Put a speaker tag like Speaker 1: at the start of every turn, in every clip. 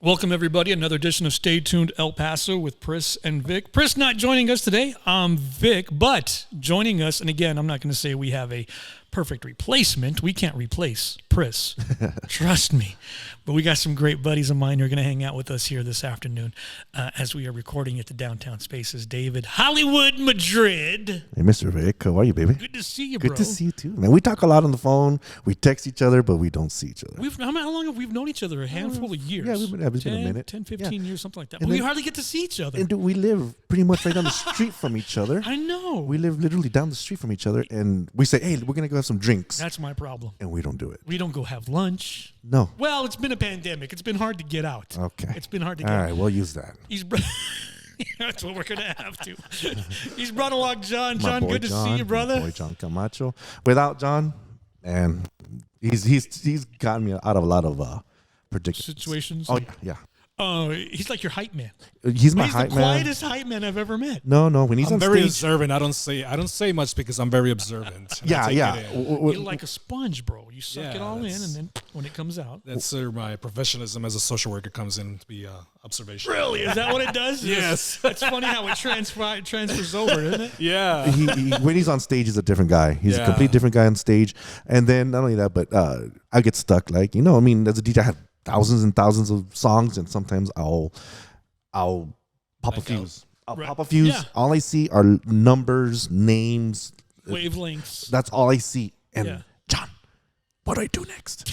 Speaker 1: Welcome, everybody. Another edition of Stay Tuned El Paso with Priss and Vic. Priss not joining us today. I'm Vic, but joining us, and again, I'm not going to say we have a perfect replacement. We can't replace Priss. Trust me. But we got some great buddies of mine who are going to hang out with us here this afternoon as we are recording at the Downtown Spaces. David, Hollywood, Madrid.
Speaker 2: Hey, Mr. Vic. How are you, baby?
Speaker 1: Good to see you, bro.
Speaker 2: Good to see you, too. Man, we talk a lot on the phone. We text each other, but we don't see each other.
Speaker 1: How long have we known each other? A handful of years.
Speaker 2: Yeah, it's been a minute.
Speaker 1: 10, 15 years, something like that.
Speaker 2: And
Speaker 1: But we
Speaker 2: then-
Speaker 1: hardly get to see each other.
Speaker 2: And we live pretty much right down the street from each other.
Speaker 1: I know.
Speaker 2: We live literally down the street from each other, and we say, hey, we're going to go have some drinks.
Speaker 1: That's my problem.
Speaker 2: And we don't do it.
Speaker 1: We don't go have lunch.
Speaker 2: No.
Speaker 1: Well, it's been a pandemic. It's been hard to get out.
Speaker 2: Okay.
Speaker 1: It's been hard to get
Speaker 2: All
Speaker 1: out.
Speaker 2: right, we'll use that.
Speaker 1: That's what we're going to have to. He's brought along John.
Speaker 2: My
Speaker 1: John,
Speaker 2: boy
Speaker 1: good to see you, brother.
Speaker 2: My boy John Camacho. Without John, and he's gotten me out of a lot of predictions.
Speaker 1: Situations.
Speaker 2: Oh, yeah.
Speaker 1: Oh, he's like your hype man.
Speaker 2: He's my
Speaker 1: He's
Speaker 2: hype
Speaker 1: the
Speaker 2: man.
Speaker 1: quietest hype man I've ever met.
Speaker 2: No, when he's
Speaker 3: I'm
Speaker 2: on
Speaker 3: very
Speaker 2: stage.
Speaker 3: observant. I don't say much because I'm very observant. And I take
Speaker 2: Yeah.
Speaker 3: it in.
Speaker 1: You're like a sponge, bro. You suck it all in, and then when it comes out.
Speaker 3: That's where my professionalism as a social worker comes in to be observation.
Speaker 1: Really? Is that what it does?
Speaker 3: Yes.
Speaker 1: It's funny how it transfers over, isn't it?
Speaker 3: Yeah.
Speaker 2: When he's on stage, he's a different guy. He's a
Speaker 3: Yeah.
Speaker 2: complete different guy on stage. And then not only that, but I get stuck. Like, as a DJ, I have thousands and thousands of songs, and sometimes I'll pop a fuse. I'll
Speaker 1: Right.
Speaker 2: pop a fuse.
Speaker 1: Yeah.
Speaker 2: All I see are numbers, names.
Speaker 1: Wavelengths.
Speaker 2: That's all I see. And
Speaker 1: Yeah.
Speaker 2: John, what do I do next?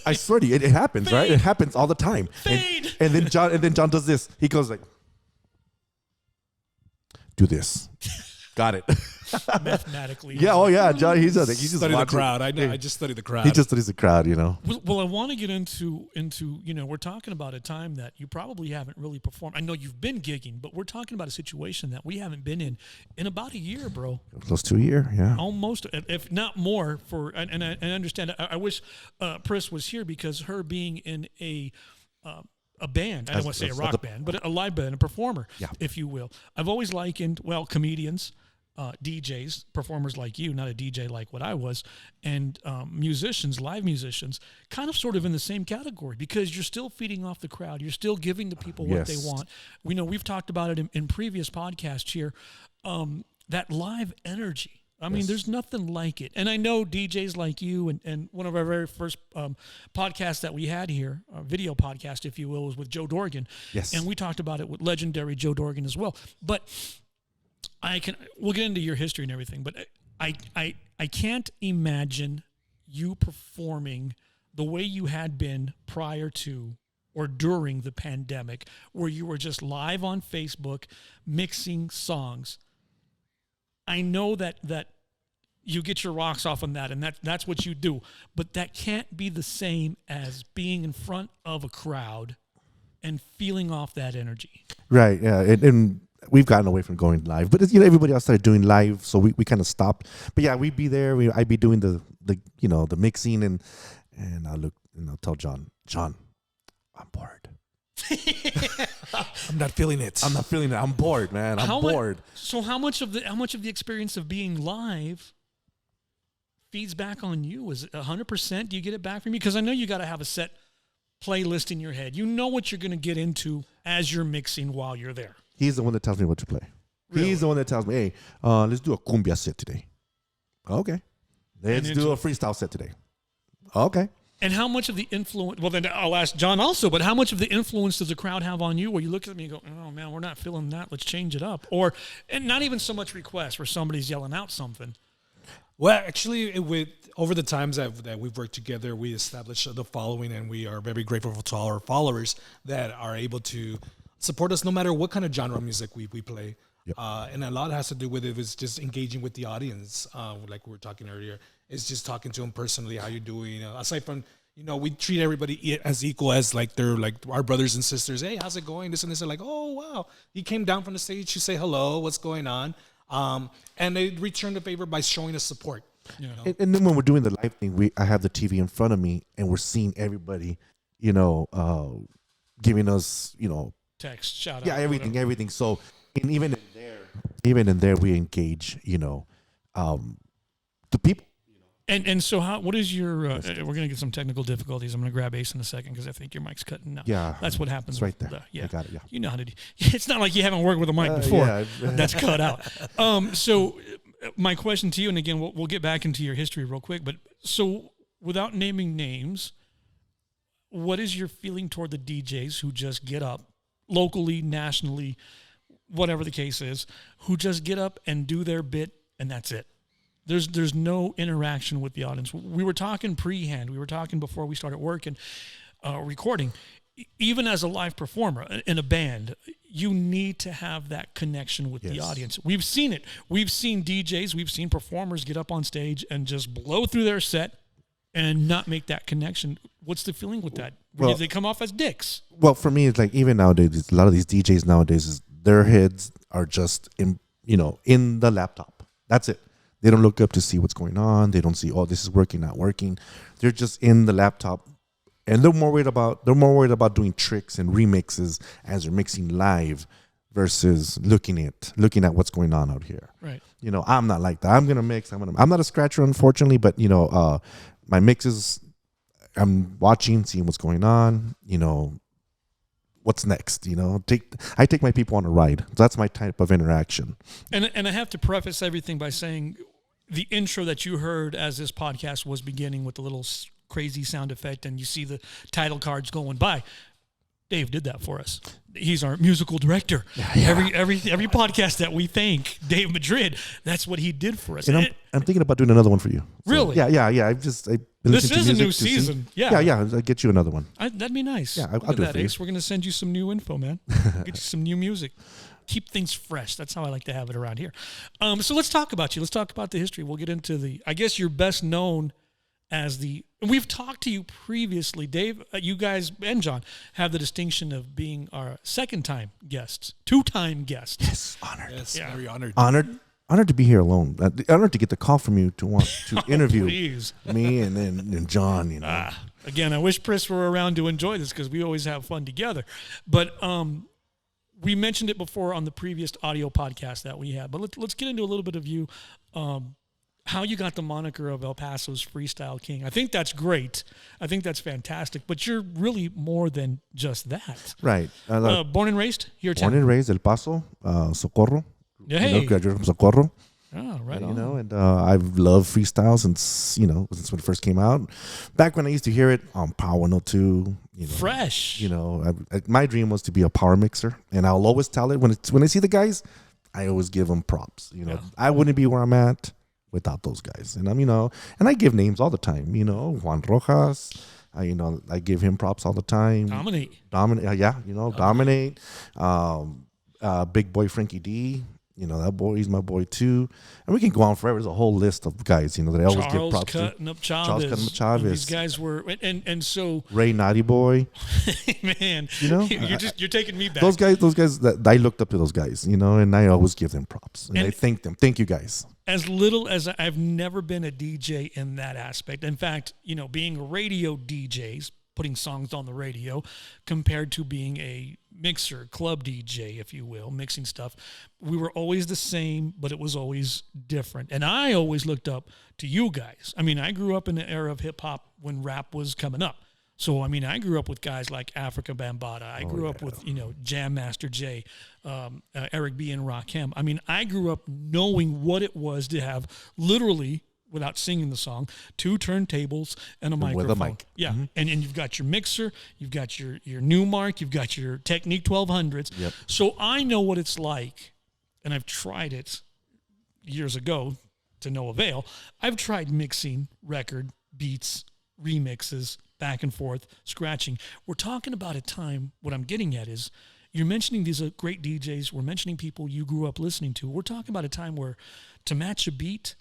Speaker 2: I swear to you, it happens, right? It happens all the time.
Speaker 1: Fade.
Speaker 2: And then John does this. He goes like, do this. Got it.
Speaker 1: Mathematically.
Speaker 2: Yeah. Oh yeah. John. He's just
Speaker 3: Study the
Speaker 2: watching.
Speaker 3: crowd. I know. I just study the crowd.
Speaker 2: He just studies the crowd.
Speaker 1: Well, I want to get into we're talking about a time that you probably haven't really performed. I know you've been gigging, but we're talking about a situation that we haven't been in about a year, bro.
Speaker 2: Close to a year. Yeah.
Speaker 1: Almost, if not more. And I understand. I wish Priss was here because her being in a band. I don't want to say a rock band, but a live band, a performer, if you will. I've always likened comedians. DJs, performers like you, not a DJ like what I was, and musicians, live musicians, kind of sort of in the same category because you're still feeding off the crowd. You're still giving the people what they want. We've talked about it in previous podcasts here, that live energy. I mean, there's nothing like it. And I know DJs like you and one of our very first podcasts that we had here, a video podcast, if you will, was with Joe Dorgan.
Speaker 2: Yes.
Speaker 1: And we talked about it with legendary Joe Dorgan as well. But we'll get into your history and everything, but I can't imagine you performing the way you had been prior to or during the pandemic, where you were just live on Facebook mixing songs. I know that you get your rocks off on that, and that's what you do, but that can't be the same as being in front of a crowd and feeling off that energy.
Speaker 2: Right. Yeah. And we've gotten away from going live, but everybody else started doing live, so we kind of stopped. But yeah, we'd be there. I'd be doing the mixing, and I'll tell John, I'm bored.
Speaker 3: I'm not feeling it.
Speaker 2: I'm not feeling it. I'm bored, man. I'm bored.
Speaker 1: So how much of the experience of being live feeds back on you? Is it 100%? Do you get it back from me? Because I know you got to have a set playlist in your head. You know what you're going to get into as you're mixing while you're there.
Speaker 2: He's the one that tells me what to play.
Speaker 1: Really?
Speaker 2: He's the one that tells me, hey, let's do a cumbia set today. Okay. Let's do a freestyle set today. Okay.
Speaker 1: And how much of the influence, well, then I'll ask John also, but how much of the influence does the crowd have on you where you look at me and go, oh, man, we're not feeling that. Let's change it up. And not even so much requests where somebody's yelling out something.
Speaker 3: Well, actually, over the times that we've worked together, we established the following, and we are very grateful to all our followers that are able to support us no matter what kind of genre of music we play. Yep. And a lot has to do with it is just engaging with the audience, like we were talking earlier. It's just talking to them personally, how you're doing. Aside from, we treat everybody as equal as like they're like our brothers and sisters. Hey, how's it going? This and this. They're like, oh, wow. He came down from the stage to say hello. What's going on? And they return the favor by showing us support.
Speaker 2: And then when we're doing the live thing, I have the TV in front of me, and we're seeing everybody, giving us,
Speaker 1: text, shout out.
Speaker 2: Yeah, everything. So, and even in there, we engage, the people,
Speaker 1: And so what is your, we're going to get some technical difficulties. I'm going to grab Ace in a second because I think your mic's cutting out.
Speaker 2: Yeah.
Speaker 1: That's what happens.
Speaker 2: It's right there.
Speaker 1: Yeah.
Speaker 2: I got it, yeah.
Speaker 1: You know how to do. It's not like you haven't worked with a mic before.
Speaker 2: Yeah.
Speaker 1: That's cut out. So my question to you, and again, we'll get back into your history real quick, but so without naming names, what is your feeling toward the DJs who just get up locally, nationally, whatever the case is, who just get up and do their bit and that's it? There's no interaction with the audience. We were talking pre-hand. We were talking before we started work and recording. Even as a live performer in a band, you need to have that connection with the audience. We've seen it. We've seen DJs, we've seen performers get up on stage and just blow through their set and not make that connection. What's the feeling with that?
Speaker 2: Well,
Speaker 1: they come off as dicks.
Speaker 2: Well, for me, it's like even nowadays, a lot of these DJs nowadays, their heads are just in the laptop. That's it. They don't look up to see what's going on. They don't see, oh, this is working, not working. They're just in the laptop, and they're more worried about doing tricks and remixes as they're mixing live, versus looking at what's going on out here.
Speaker 1: Right.
Speaker 2: I'm not like that. I'm gonna mix. I'm not a scratcher, unfortunately, but my mixes, I'm watching, seeing what's going on. What's next? I take my people on a ride. That's my type of interaction.
Speaker 1: And I have to preface everything by saying the intro that you heard as this podcast was beginning with the little crazy sound effect, and you see the title cards going by. Dave did that for us. He's our musical director. Yeah. Every podcast that we thank Dave Madrid, that's what he did for us.
Speaker 2: And I'm thinking about doing another one for you. So,
Speaker 1: really?
Speaker 2: Yeah.
Speaker 1: This is a new season. Yeah.
Speaker 2: I'll get you another one.
Speaker 1: That'd be nice.
Speaker 2: Yeah, I'll do that, Ace.
Speaker 1: We're going to send you some new info, man. Get you some new music. Keep things fresh. That's how I like to have it around here. So let's talk about you. Let's talk about the history. We'll get into I guess you're best known as we've talked to you previously, Dave. You guys and John have the distinction of being our two-time guests.
Speaker 2: Yes, honored.
Speaker 3: Yes, very honored.
Speaker 2: Honored to be here alone. Honored to get the call from you to want to interview me and John.
Speaker 1: Again, I wish Priss were around to enjoy this because we always have fun together. But we mentioned it before on the previous audio podcast that we had. But let's get into a little bit of you. How you got the moniker of El Paso's Freestyle King. I think that's great. I think that's fantastic. But you're really more than just that.
Speaker 2: Right.
Speaker 1: Born and raised here.
Speaker 2: Born and raised El Paso, Socorro.
Speaker 1: Hey.
Speaker 2: Graduated from Socorro.
Speaker 1: Oh, right on.
Speaker 2: And I've loved freestyle since when it first came out. Back when I used to hear it on Power 102.
Speaker 1: Fresh.
Speaker 2: My dream was to be a power mixer, and I'll always tell it when I see the guys, I always give them props. I wouldn't be where I'm at without those guys. And and I give names all the time. Juan Rojas. I give him props all the time.
Speaker 1: Dominate.
Speaker 2: Dominate. Big boy Frankie D. That boy, he's my boy too. And we can go on forever. There's a whole list of guys, that I always give props to.
Speaker 1: Charles cutting up Chavez. These guys were, and so.
Speaker 2: Ray Naughty Boy.
Speaker 1: Man, you're taking me back.
Speaker 2: Those guys that I looked up to those guys, and I always give them props. And I thank them. Thank you guys.
Speaker 1: As little as I've never been a DJ in that aspect. In fact, being radio DJs, putting songs on the radio, compared to being a mixer, club DJ, if you will, mixing stuff, we were always the same, but it was always different. And I always looked up to you guys. I grew up in the era of hip hop when rap was coming up. So, I grew up with guys like Africa Bambaataa. I grew up with, Jam Master Jay, Eric B. and Rakim. I grew up knowing what it was to have literally, without singing the song, 2 turntables and a microphone.
Speaker 2: With a mic.
Speaker 1: Yeah. Mm-hmm. And you've got your mixer, you've got your Newmark, you've got your Technique 1200s.
Speaker 2: Yep.
Speaker 1: So I know what it's like, and I've tried it years ago to no avail. I've tried mixing record, beats, remixes, back and forth, scratching. We're talking about a time, what I'm getting at is, you're mentioning these great DJs, we're mentioning people you grew up listening to. We're talking about a time where to match a beat,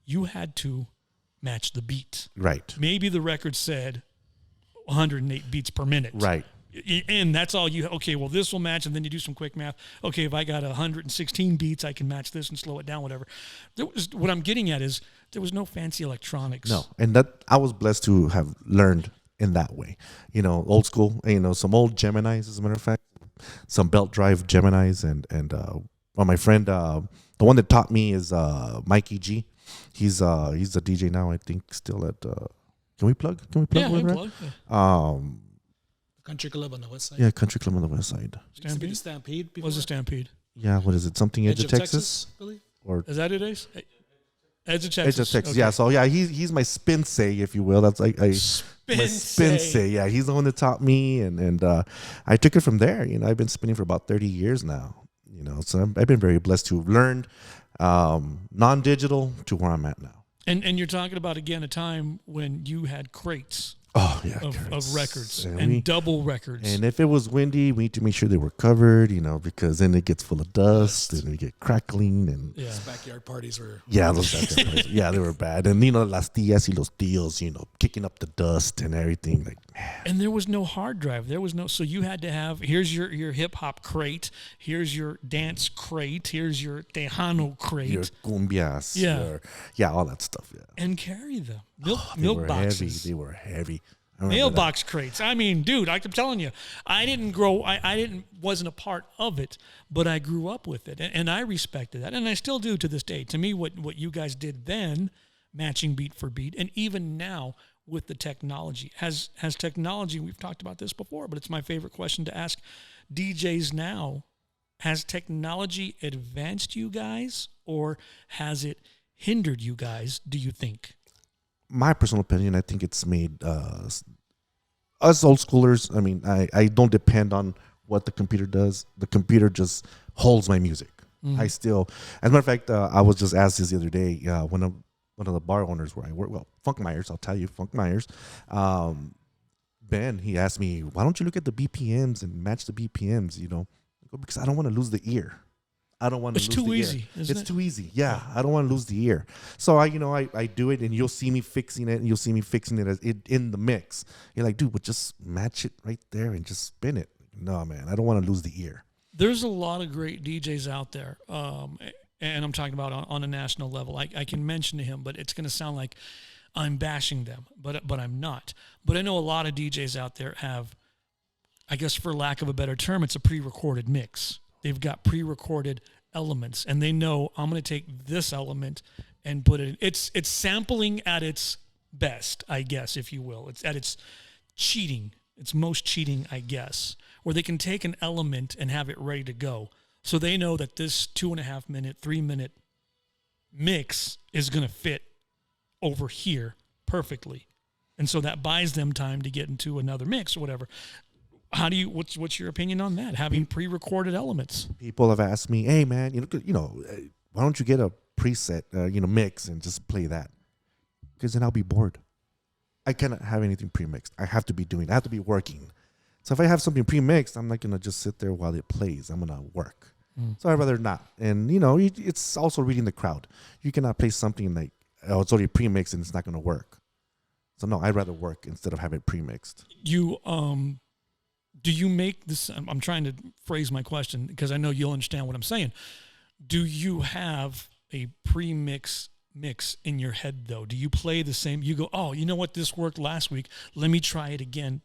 Speaker 1: you had to match the beat.
Speaker 2: Right.
Speaker 1: Maybe the record said 108 beats per minute.
Speaker 2: Right.
Speaker 1: And that's all you, okay, well, this will match, and then you do some quick math. Okay, if I got 116 beats, I can match this and slow it down, whatever. What I'm getting at is there was no fancy electronics.
Speaker 2: No, and that I was blessed to have learned in that way. Old school, some old Geminis, as a matter of fact, some belt drive Geminis, and my friend, the one that taught me is Mikey G. He's a DJ now. I think still at. Can we plug?
Speaker 1: Yeah,
Speaker 2: where we're
Speaker 1: plug.
Speaker 2: at?
Speaker 3: Country Club on the west side.
Speaker 2: Yeah, Country Club on the west side.
Speaker 1: Stampede.
Speaker 3: Stampede.
Speaker 1: What's a Stampede?
Speaker 2: Yeah, what is it? Something Edge of Texas? Or
Speaker 1: is that it? Is Edge of Texas.
Speaker 2: Edge of Texas.
Speaker 1: Okay.
Speaker 2: Yeah. So yeah, he's my spin say, if you will. That's my spin say. Yeah, he's the one that taught me, and I took it from there. I've been spinning for about 30 years now. So I've been very blessed to have learned non-digital to where I'm at now.
Speaker 1: And you're talking about, again, a time when you had crates.
Speaker 2: Oh, yeah.
Speaker 1: Of records and double records.
Speaker 2: And if it was windy, we need to make sure they were covered, because then it gets full of dust and we get crackling. And
Speaker 3: those backyard parties were...
Speaker 2: Yeah, those backyard parties. Yeah, they were bad. And, las tías y los tíos, kicking up the dust and everything. Like, man.
Speaker 1: And there was no hard drive. There was no... So you had to have... Here's your hip-hop crate. Here's your dance crate. Here's your Tejano crate.
Speaker 2: Your cumbias.
Speaker 1: Yeah.
Speaker 2: All that stuff, yeah.
Speaker 1: And carry them. Milk boxes.
Speaker 2: They were heavy.
Speaker 1: Mailbox crates. I mean, dude, I'm telling you, I wasn't a part of it, but I grew up with it, and I respected that, and I still do to this day. To me, what you guys did then, matching beat for beat, and even now with the technology, has technology, we've talked about this before, but it's my favorite question to ask DJs now, has technology advanced you guys, or has it hindered you guys, do you think?
Speaker 2: My personal opinion, I think it's made us old schoolers. I mean, I don't depend on what the computer does. The computer just holds my music. Mm-hmm. I still, as a matter of fact, I was just asked this the other day. One of the bar owners where I work, Funk Myers, I'll tell you, Funk Myers. Ben, he asked me, why don't you look at the BPMs and match the BPMs? Because I don't want to lose the ear. I don't want to lose the ear.
Speaker 1: It's too easy, isn't it?
Speaker 2: It's too easy. Yeah, I don't want to lose the ear. So I do it, and you'll see me fixing it, and you'll see me fixing it in the mix. You're like, dude, but just match it right there and just spin it. No, man, I don't want to lose the ear.
Speaker 1: There's a lot of great DJs out there, and I'm talking about on a national level. I can mention to him, but it's going to sound like I'm bashing them, but I'm not. But I know a lot of DJs out there have, I guess for lack of a better term, it's a pre-recorded mix. They've got pre-recorded elements, and they know I'm going to take this element and put it in. It's sampling at its best, I guess, if you will. It's at its cheating. It's most cheating, I guess, where they can take an element and have it ready to go. So they know that this 2.5 minute, 3 minute mix is going to fit over here perfectly. And so that buys them time to get into another mix or whatever. What's your opinion on that? Having pre-recorded elements.
Speaker 2: People have asked me, "Hey, man, why don't you get a preset, mix and just play that?" Because then I'll be bored. I cannot have anything pre-mixed. I have to be working. So if I have something pre-mixed, I'm not gonna just sit there while it plays. I'm gonna work. So I'd rather not. And it's also reading the crowd. You cannot play something like, it's already pre-mixed and it's not gonna work. So no, I'd rather work instead of have it pre-mixed.
Speaker 1: Do you make this? I'm trying to phrase my question because I know you'll understand what I'm saying. Do you have a pre-mix mix in your head, though? Do you play the same? You go, oh, you know what? This worked last week. Let me try it again.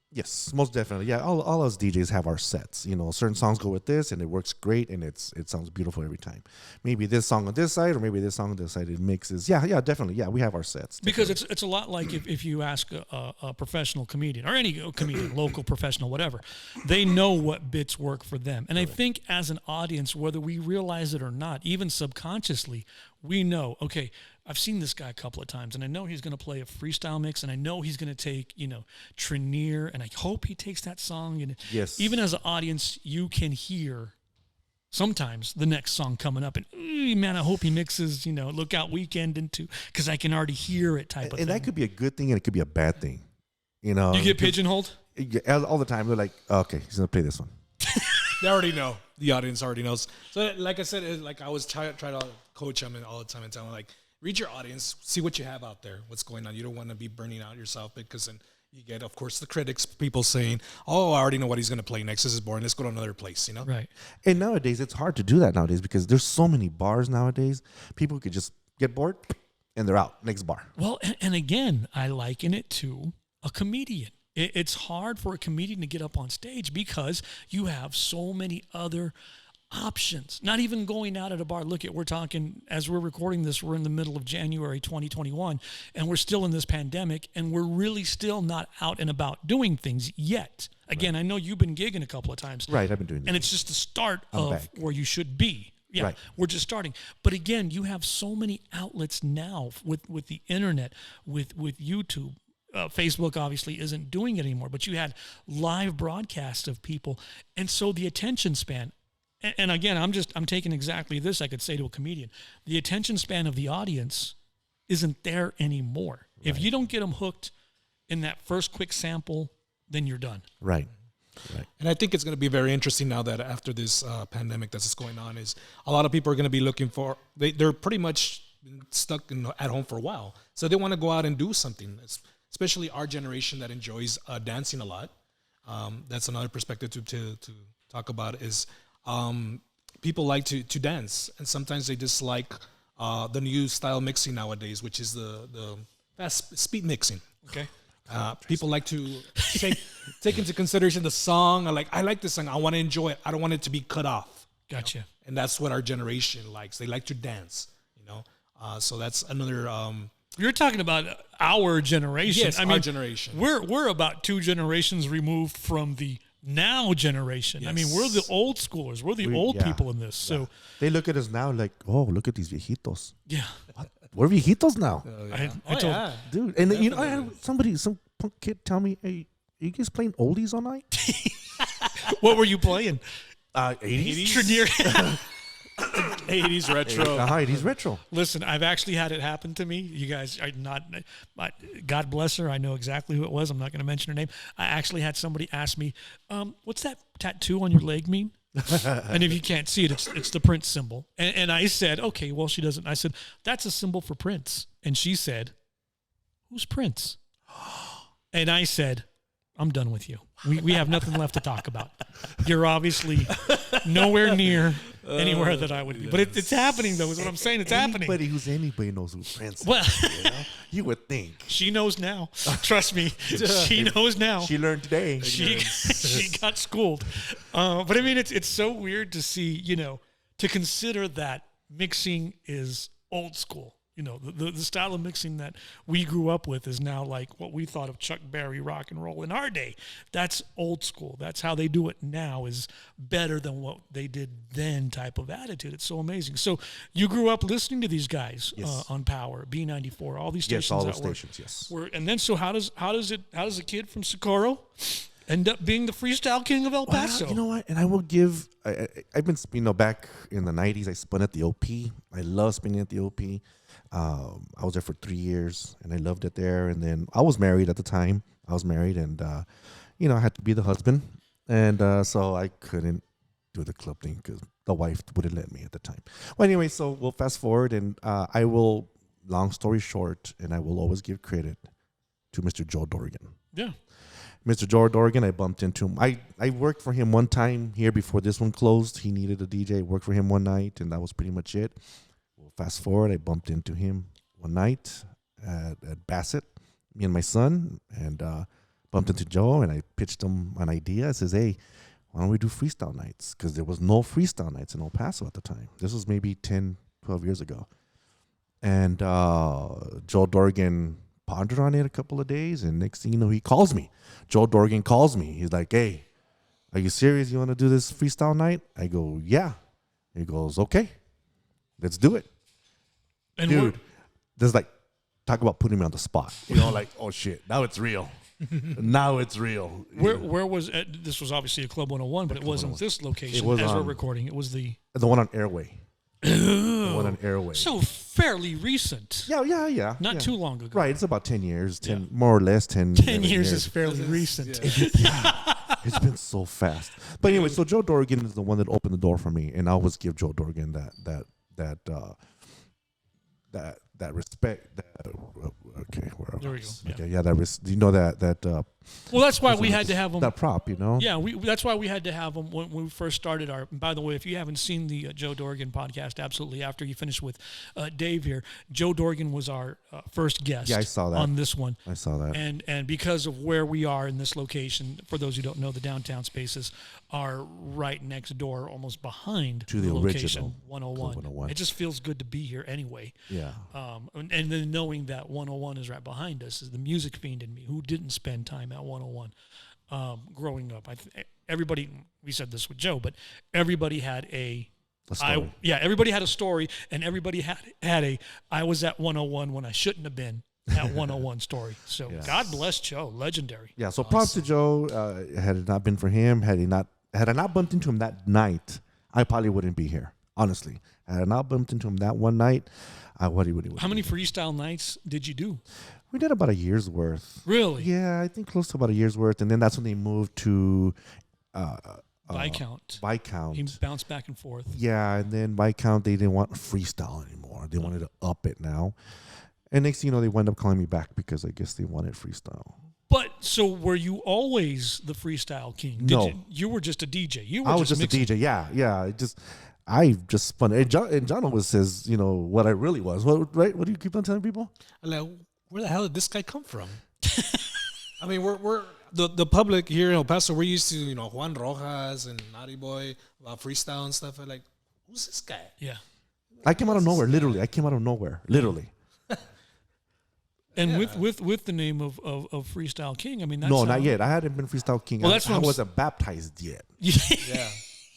Speaker 2: Yes, most definitely. Yeah, all us DJs have our sets. Certain songs go with this, and it works great, and it sounds beautiful every time. Maybe this song on this side, or maybe this song on this side. It mixes. Yeah, definitely. Yeah, we have our sets.
Speaker 1: Because it's a lot like if you ask a professional comedian or any comedian, local professional, whatever, they know what bits work for them. And I think as an audience, whether we realize it or not, even subconsciously, we know, okay, I've seen this guy a couple of times, and I know he's going to play a freestyle mix, and I know he's going to take, Trenier, and I hope he takes that song. And
Speaker 2: yes.
Speaker 1: Even as an audience, you can hear sometimes the next song coming up, and man, I hope he mixes, Lookout Weekend into, because I can already hear it type of thing.
Speaker 2: And that could be a good thing, and it could be a bad thing. You
Speaker 1: get pigeonholed?
Speaker 2: All the time. They're like, okay, he's going to play this one.
Speaker 3: They already know. The audience already knows. So like I said, I always try to coach them all the time and tell them, like, read your audience, see what you have out there, what's going on. You don't want to be burning out yourself because then you get, of course, the critics, people saying, oh, I already know what he's going to play next. This is boring. Let's go to another place,
Speaker 1: Right.
Speaker 2: And nowadays, it's hard to do that nowadays because there's so many bars nowadays. People could just get bored and they're out. Next bar.
Speaker 1: Well, and again, I liken it to a comedian. It's hard for a comedian to get up on stage because you have so many other options. Not even going out at a bar. Look at, we're talking, as we're recording this, we're in the middle of January 2021, and we're still in this pandemic, and we're really still not out and about doing things yet. Again, I know you've been gigging a couple of times.
Speaker 2: Right, I've been doing that.
Speaker 1: And it's just the start of
Speaker 2: back.
Speaker 1: where you should be. Yeah,
Speaker 2: Right.
Speaker 1: we're just starting. But again, you have so many outlets now with the internet, with YouTube. Facebook obviously isn't doing it anymore, but you had live broadcasts of people. And so the attention span, and again, I'm taking exactly this I could say to a comedian. The attention span of the audience isn't there anymore. Right. If you don't get them hooked in that first quick sample, then you're done.
Speaker 2: Right.
Speaker 3: And I think it's going to be very interesting now that after this pandemic that's going on, is a lot of people are going to be looking for, they're pretty much stuck at home for a while. So they want to go out and do something, especially our generation that enjoys dancing a lot. That's another perspective to talk about is people like to dance. And sometimes they dislike the new style mixing nowadays, which is the fast speed mixing.
Speaker 1: Okay.
Speaker 3: People like to take into consideration the song. I like this song. I want to enjoy it. I don't want it to be cut off.
Speaker 1: Gotcha.
Speaker 3: You know? And that's what our generation likes. They like to dance. So that's another.
Speaker 1: You're talking about our generation.
Speaker 3: Yes, our generation.
Speaker 1: We're about 2 generations removed from the now generation.
Speaker 3: Yes.
Speaker 1: I mean, we're the old schoolers. We're the old people in this. So
Speaker 2: they look at us now like, oh, look at these viejitos.
Speaker 1: yeah.
Speaker 2: What? We're viejitos now.
Speaker 1: I told
Speaker 2: Dude. And then, I had some punk kid tell me, hey, are you guys playing oldies all night?
Speaker 1: what were you playing?
Speaker 2: 80s.
Speaker 3: 80s retro.
Speaker 2: 80s retro.
Speaker 1: Listen, I've actually had it happen to me. You guys are not, God bless her. I know exactly who it was. I'm not going to mention her name. I actually had somebody ask me, what's that tattoo on your leg mean? And if you can't see it, it's the Prince symbol. And I said, okay, well, she doesn't. I said, that's a symbol for Prince. And she said, who's Prince? And I said, I'm done with you. We have nothing left to talk about. You're obviously nowhere near anywhere that I would be. But it's happening, though, is what I'm saying. It's happening.
Speaker 2: Anybody knows who Prince is.
Speaker 1: Well,
Speaker 2: you would think.
Speaker 1: She knows now. Trust me. She knows now.
Speaker 2: She learned today.
Speaker 1: She got schooled. But I mean, it's so weird to see, to consider that mixing is old school. The style of mixing that we grew up with is now like what we thought of Chuck Berry rock and roll in our day. That's old school. That's how they do it now, is better than what they did then type of attitude. It's so amazing. So you grew up listening to these guys on Power, B94, all these stations.
Speaker 2: Yes, all those stations, yes.
Speaker 1: And then so how does a kid from Socorro end up being the freestyle king of El Paso?
Speaker 2: Well, you know what? And I will give, I've been, back in the 90s, I spun at the OP. I love spinning at the OP. I was there for 3 years, and I loved it there. And then I was married at the time. And I had to be the husband. And so I couldn't do the club thing because the wife wouldn't let me at the time. Well, anyway, so we'll fast forward, and I will, long story short, and I will always give credit to Mr. Joe Dorgan.
Speaker 1: Yeah.
Speaker 2: Mr. Joe Dorgan, I bumped into him. I worked for him one time here before this one closed. He needed a DJ. I worked for him one night, and that was pretty much it. Well, fast forward, I bumped into him one night at Bassett, me and my son, and bumped into Joe, and I pitched him an idea. I says, hey, why don't we do freestyle nights? Because there was no freestyle nights in El Paso at the time. This was maybe 10, 12 years ago. And Joe Dorgan pondered on it a couple of days, and next thing you know, he calls me. Joe Dorgan calls me. He's like, hey, are you serious? You want to do this freestyle night? I go, yeah. He goes, okay, let's do it.
Speaker 1: And
Speaker 2: dude, there's talk about putting me on the spot. Oh shit, now it's real. Now it's real.
Speaker 1: Where was this? Was obviously a Club 101, but it wasn't this location as we're recording. It was the
Speaker 2: one on Airway. The one on Airway.
Speaker 1: So fairly recent.
Speaker 2: Yeah.
Speaker 1: Not too long ago.
Speaker 2: Right, it's about 10 years. More or less 10
Speaker 1: years is fairly recent.
Speaker 2: Yeah. It's been so fast. But anyway, so Joe Dorgan is the one that opened the door for me, and I always give Joe Dorgan that respect. Okay, where
Speaker 1: there we go.
Speaker 2: Okay, that
Speaker 1: Well, that's why we had to have them.
Speaker 2: That prop,
Speaker 1: Yeah, that's why we had to have them when we first started our. By the way, if you haven't seen the Joe Dorgan podcast, absolutely. After you finish with Dave here, Joe Dorgan was our first guest.
Speaker 2: Yeah, I saw that
Speaker 1: on this one.
Speaker 2: I saw that.
Speaker 1: And because of where we are in this location, for those who don't know, the downtown spaces are right next door, almost behind
Speaker 2: to the
Speaker 1: location
Speaker 2: original
Speaker 1: 101. It just feels good to be here anyway.
Speaker 2: Yeah.
Speaker 1: And then knowing that 101 is right behind us is the music fiend in me who didn't spend time at 101 growing up. Everybody, we said this with Joe, but everybody had a
Speaker 2: story.
Speaker 1: Everybody had a story, and everybody had a I was at 101 when I shouldn't have been at 101 story. So God bless Joe, legendary.
Speaker 2: Yeah, so props to Joe. Had it not been for him, had I not bumped into him that night, I probably wouldn't be here. Honestly, had I not bumped into him that one night, I would.
Speaker 1: How many freestyle nights did you do?
Speaker 2: We did about a year's worth.
Speaker 1: Really?
Speaker 2: Yeah, I think close to about a year's worth, and then that's when they moved to
Speaker 1: Viscount.
Speaker 2: Viscount.
Speaker 1: He bounced back and forth.
Speaker 2: Yeah, and then Viscount, they didn't want freestyle anymore. They wanted to up it now. And next thing you know, they wound up calling me back because I guess they wanted freestyle.
Speaker 1: But so were you always the freestyle king?
Speaker 2: No.
Speaker 1: You were just a DJ.
Speaker 2: I was just a DJ. Yeah. I just spun. And John always says, what I really was. Right? What do you keep on telling people?
Speaker 3: Like, where the hell did this guy come from? I mean, we're the public here in El Paso. We're used to Juan Rojas and Naughty Boy about freestyle and stuff. I'm like, who's this guy?
Speaker 1: Yeah.
Speaker 2: I came out of nowhere. Literally, I came out of nowhere. Literally.
Speaker 1: And with the name of Freestyle King, I mean, that's
Speaker 2: not yet. I hadn't been Freestyle King.
Speaker 1: Well,
Speaker 2: I wasn't baptized yet.
Speaker 1: Yeah.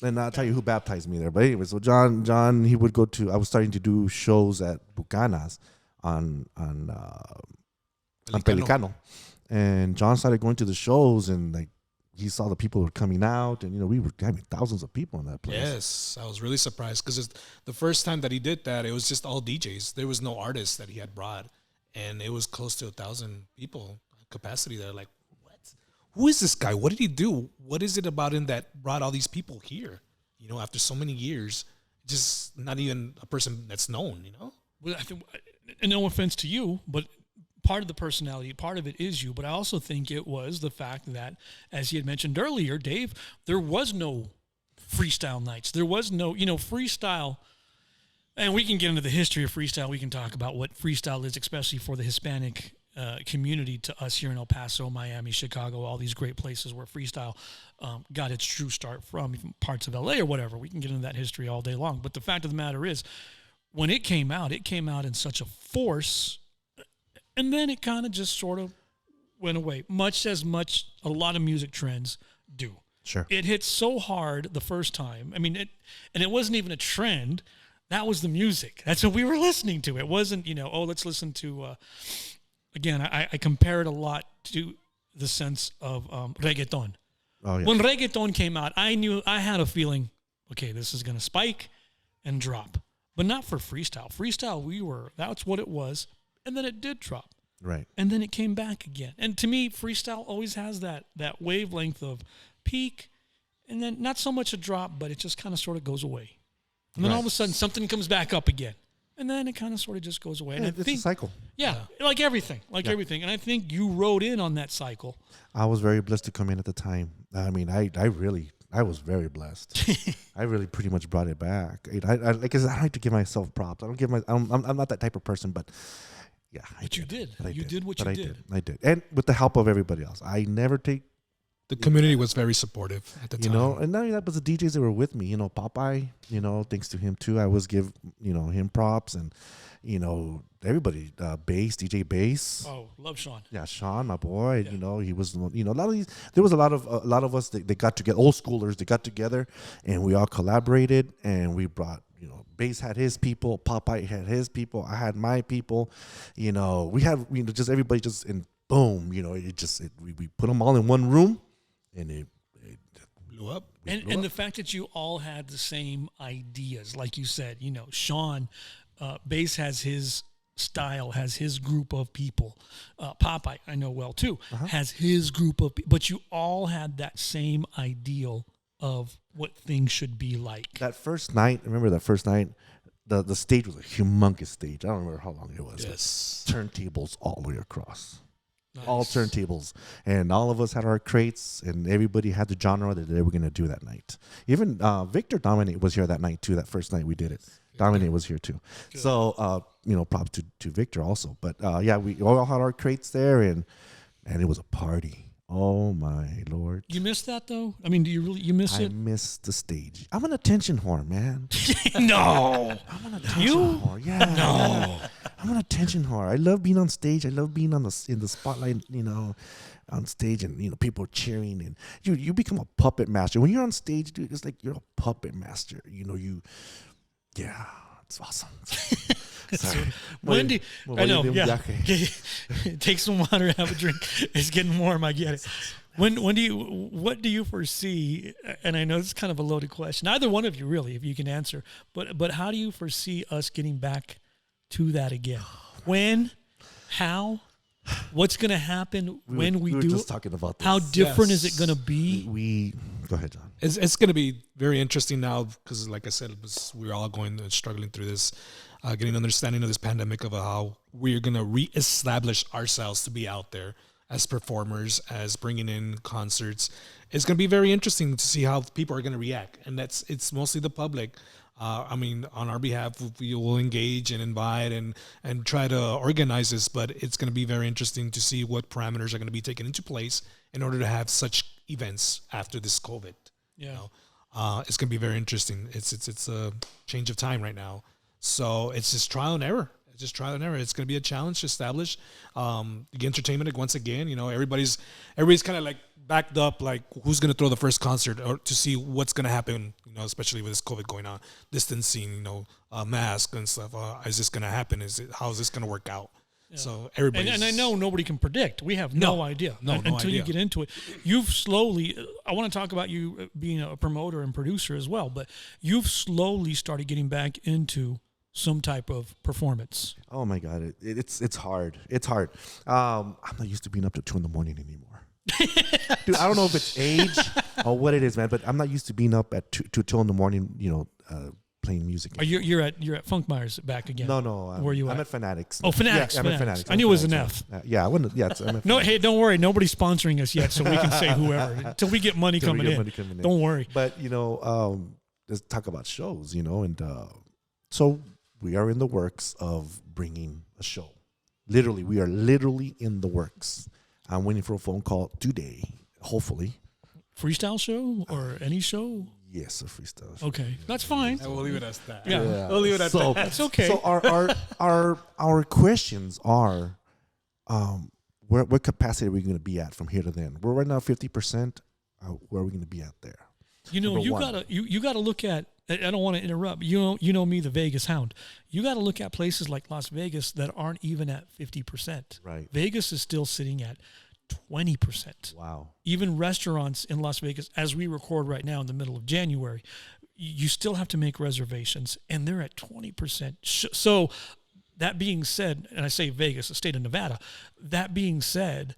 Speaker 2: And I'll tell you who baptized me there. But anyway, so John, he would go to. I was starting to do shows at Bucanas on Pelicano, and John started going to the shows, and like he saw the people were coming out, and we were having thousands of people in that place.
Speaker 3: Yes, I was really surprised because the first time that he did that, it was just all DJs. There was no artists that he had brought. And it was close to 1,000 people capacity there. Like, what? Who is this guy? What did he do? What is it about him that brought all these people here? After so many years, just not even a person that's known.
Speaker 1: Well, I think, and no offense to you, but part of the personality, part of it is you. But I also think it was the fact that, as he had mentioned earlier, Dave, there was no freestyle nights. There was no, freestyle. And we can get into the history of freestyle. We can talk about what freestyle is, especially for the Hispanic community to us here in El Paso, Miami, Chicago, all these great places where freestyle got its true start from, even parts of LA or whatever. We can get into that history all day long. But the fact of the matter is, when it came out in such a force, and then it kind of just sort of went away, much a lot of music trends do.
Speaker 2: Sure.
Speaker 1: It hit so hard the first time. I mean, it wasn't even a trend. That was the music. That's what we were listening to. It wasn't, let's listen to, again, I compare it a lot to the sense of reggaeton.
Speaker 2: Oh, yeah.
Speaker 1: When reggaeton came out, I had a feeling, okay, this is going to spike and drop. But not for freestyle. Freestyle, that's what it was. And then it did drop.
Speaker 2: Right.
Speaker 1: And then it came back again. And to me, freestyle always has that wavelength of peak and then not so much a drop, but it just kind of sort of goes away. And then all of a sudden, something comes back up again. And then it kind of sort of just goes away. And
Speaker 2: it's a cycle.
Speaker 1: Yeah, like everything. Everything. And I think you rode in on that cycle.
Speaker 2: I was very blessed to come in at the time. I mean, I was very blessed. I really pretty much brought it back. I like I like to give myself props. I'm not that type of person, but yeah.
Speaker 1: But you did.
Speaker 2: You
Speaker 1: did what you did.
Speaker 2: I did. And with the help of everybody else. I never take.
Speaker 3: The community was very supportive at the time.
Speaker 2: And not only that, but the DJs that were with me, Popeye, thanks to him too. I always give, him props and, everybody, Bass, DJ Bass.
Speaker 1: Oh, love Sean.
Speaker 2: Yeah, Sean, my boy, he was, a lot of these, there was a lot of us that got together, old schoolers, they got together and we all collaborated and we brought, Bass had his people, Popeye had his people, I had my people, we had, just everybody just, and boom, we put them all in one room. And it
Speaker 3: blew up.
Speaker 1: And the fact that you all had the same ideas, like you said, Sean, Bass has his style, has his group of people. Popeye, I know well too, has his group of people. But you all had that same ideal of what things should be like.
Speaker 2: The first night, the stage was a humongous stage. I don't remember how long it was.
Speaker 3: Yes.
Speaker 2: Turntables all the way across. all turntables, and all of us had our crates, and everybody had the genre that they were going to do that night. Even Victor Dominate was here that night too. That first night we did it, Dominate was here too. Good. So props to Victor also. But yeah, we all had our crates there, and it was a party. Oh my Lord!
Speaker 1: You missed that though. I mean, do you really miss it?
Speaker 2: I missed the stage. I'm an attention whore, man.
Speaker 1: No,
Speaker 2: I'm an attention whore. Yeah,
Speaker 1: no,
Speaker 2: I'm an attention whore. I love being on stage. I love being in the spotlight. On stage, and people cheering, and you become a puppet master when you're on stage, dude. It's like you're a puppet master. Yeah, it's awesome. Sorry.
Speaker 1: Wendy, I know. Yeah, take some water, have a drink. It's getting warm. I get it. What do you foresee? And I know this is kind of a loaded question. Neither one of you really, if you can answer. But how do you foresee us getting back to that again? When? How? What's going to happen when we do?
Speaker 2: Just talking about this.
Speaker 1: How different is it going to be?
Speaker 2: We go ahead, John.
Speaker 3: It's going to be very interesting now because, like I said, we're all struggling through this, getting an understanding of this pandemic of how we're going to reestablish ourselves to be out there as performers, as bringing in concerts. It's going to be very interesting to see how people are going to react, and it's mostly the public. On our behalf, we will engage and invite and try to organize this, but it's going to be very interesting to see what parameters are going to be taken into place in order to have such events after this COVID.
Speaker 1: Yeah.
Speaker 3: It's going to be very interesting. It's a change of time right now. So it's just trial and error. It's going to be a challenge to establish the entertainment once again. Everybody's kind of like backed up, like who's going to throw the first concert, or to see what's going to happen. Especially with this COVID going on, distancing, mask and stuff. Is this going to happen? How is this going to work out? Yeah. So everybody,
Speaker 1: and I know nobody can predict. We have no idea until you get into it. You've slowly. I want to talk about you being a promoter and producer as well, but you've slowly started getting back into some type of performance.
Speaker 2: Oh my God, it's hard. It's hard. I'm not used to being up to 2 a.m. anymore. Dude, I don't know if it's age or what it is, man, but I'm not used to being up at 2 a.m. Playing music.
Speaker 1: You're at Funk Myers back again.
Speaker 2: No.
Speaker 1: Where you
Speaker 2: I'm
Speaker 1: at?
Speaker 2: at Fanatics.
Speaker 1: Oh, Fanatics.
Speaker 2: Yeah, I'm at Fanatics.
Speaker 1: I knew it was an F.
Speaker 2: Yeah, I wouldn't. Yeah, I'm at
Speaker 1: no, hey, don't worry. Nobody's sponsoring us yet, so we can say whoever until we get money coming in. Don't worry.
Speaker 2: But let's talk about shows. And so we are in the works of bringing a show. Literally, we are literally in the works. I'm waiting for a phone call today, hopefully.
Speaker 1: Freestyle show or any show?
Speaker 2: Yes, a freestyle show.
Speaker 1: Okay, that's fine.
Speaker 3: We'll leave it as that.
Speaker 1: Yeah.
Speaker 3: We'll leave it at that.
Speaker 1: That's okay.
Speaker 2: So our questions are, what capacity are we going to be at from here to then? We're right now 50%. Where are we going to be at there?
Speaker 1: You gotta look at. I don't want to interrupt. You know me, the Vegas hound. You got to look at places like Las Vegas that aren't even at 50%.
Speaker 2: Right.
Speaker 1: Vegas is still sitting at 20%.
Speaker 2: Wow.
Speaker 1: Even restaurants in Las Vegas, as we record right now in the middle of January, you still have to make reservations, and they're at 20%. So that being said, and I say Vegas, the state of Nevada, that being said,